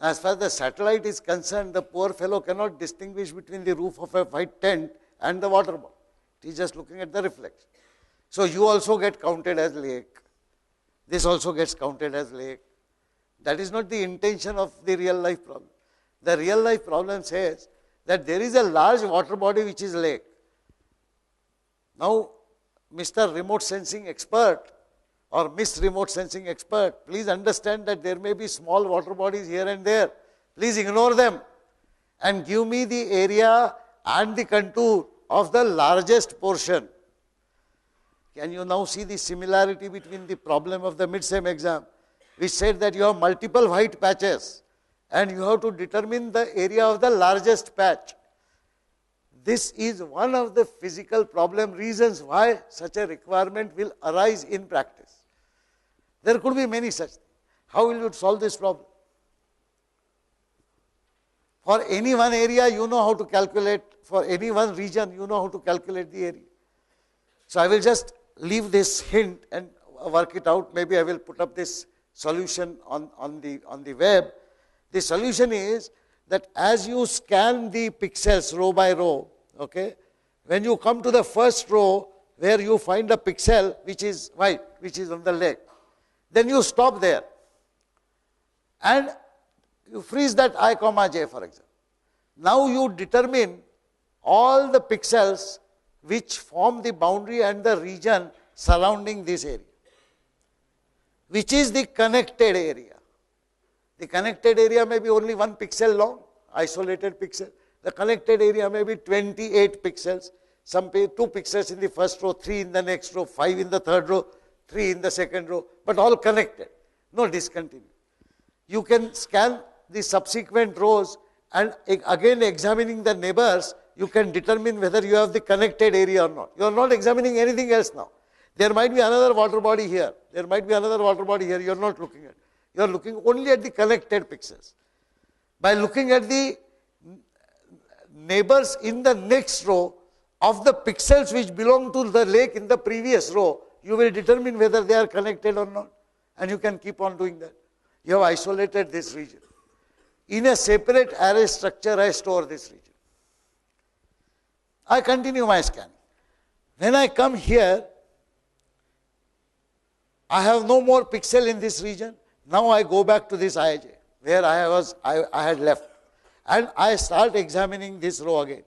As far as the satellite is concerned, the poor fellow cannot distinguish between the roof of a white tent and the water body. He is just looking at the reflection. So you also get counted as lake. This also gets counted as lake. That is not the intention of the real life problem. The real life problem says that there is a large water body which is lake. Now, Mr. Remote Sensing Expert or Miss Remote Sensing Expert, please understand that there may be small water bodies here and there. Please ignore them and give me the area and the contour of the largest portion. Can you now see the similarity between the problem of the mid-sem exam, which said that you have multiple white patches and you have to determine the area of the largest patch. This is one of the physical problem reasons why such a requirement will arise in practice. There could be many such things. How will you solve this problem? For any one area, you know how to calculate. For any one region, you know how to calculate the area. So I will just leave this hint and work it out. Maybe I will put up this solution on the web. The solution is that as you scan the pixels row by row, okay, when you come to the first row where you find a pixel which is white, which is on the lake, then you stop there and you freeze that I comma j, for example. Now you determine all the pixels which form the boundary and the region surrounding this area, which is the connected area. The connected area may be only 1 pixel long, isolated pixel. The connected area may be 28 pixels, some 2 pixels in the first row, 3 in the next row, 5 in the third row, 3 in the second row, but all connected, no discontinuity. You can scan the subsequent rows and again examining the neighbors, you can determine whether you have the connected area or not. You are not examining anything else now. There might be another water body here, there might be another water body here, you are not looking at. You are looking only at the connected pixels. By looking at the neighbors in the next row of the pixels which belong to the lake in the previous row, you will determine whether they are connected or not, and you can keep on doing that. You have isolated this region. In a separate array structure, I store this region. I continue my scanning. When I come here, I have no more pixel in this region. Now I go back to this IJ where I had left, and I start examining this row again.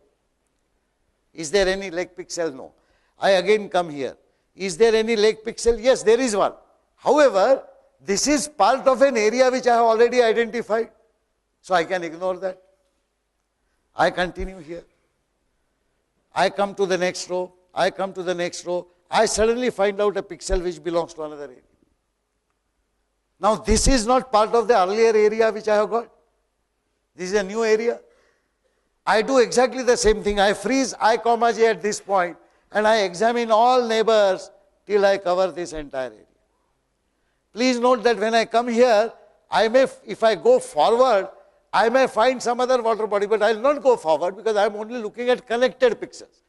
Is there any lake pixel? No. I again come here. Is there any lake pixel? Yes, there is one. However, this is part of an area which I have already identified, so I can ignore that. I continue here. I come to the next row. I come to the next row. I suddenly find out a pixel which belongs to another area. Now this is not part of the earlier area which I have got. This is a new area. I do exactly the same thing. I freeze I comma j at this point and I examine all neighbors till I cover this entire area. Please note that when I come here, I may, if I go forward, I may find some other water body, but I will not go forward because I am only looking at connected pixels.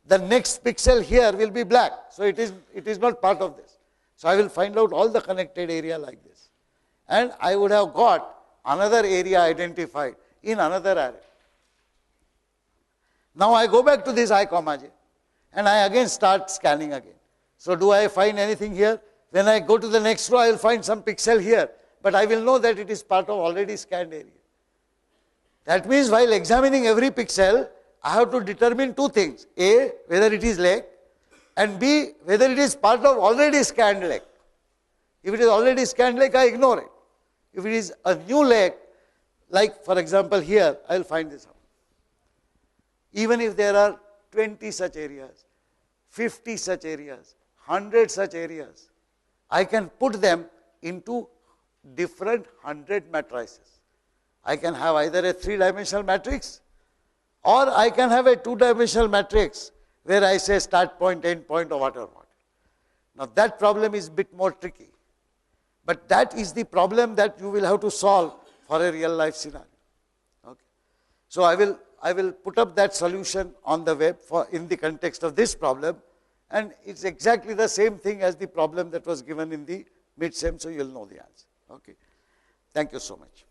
The next pixel here will be black, so it is not part of this. So I will find out all the connected area like this. And I would have got another area identified in another array. Now I go back to this I comma j and I again start scanning again. So do I find anything here? When I go to the next row, I will find some pixel here, but I will know that it is part of already scanned area. That means while examining every pixel, I have to determine two things. A, whether it is lake, and B, whether it is part of already scanned lake. If it is already scanned lake, I ignore it. If it is a new lake, like for example here, I will find this out. Even if there are 20 such areas, 50 such areas, 100 such areas, I can put them into different 100 matrices. I can have either a 3-dimensional matrix or I can have a 2-dimensional matrix where I say start point, end point or whatever. Now that problem is a bit more tricky, but that is the problem that you will have to solve for a real life scenario. Okay. So I will put up that solution on the web in the context of this problem, and it's exactly the same thing as the problem that was given in the mid-sem, so you'll know the answer. Okay. Thank you so much.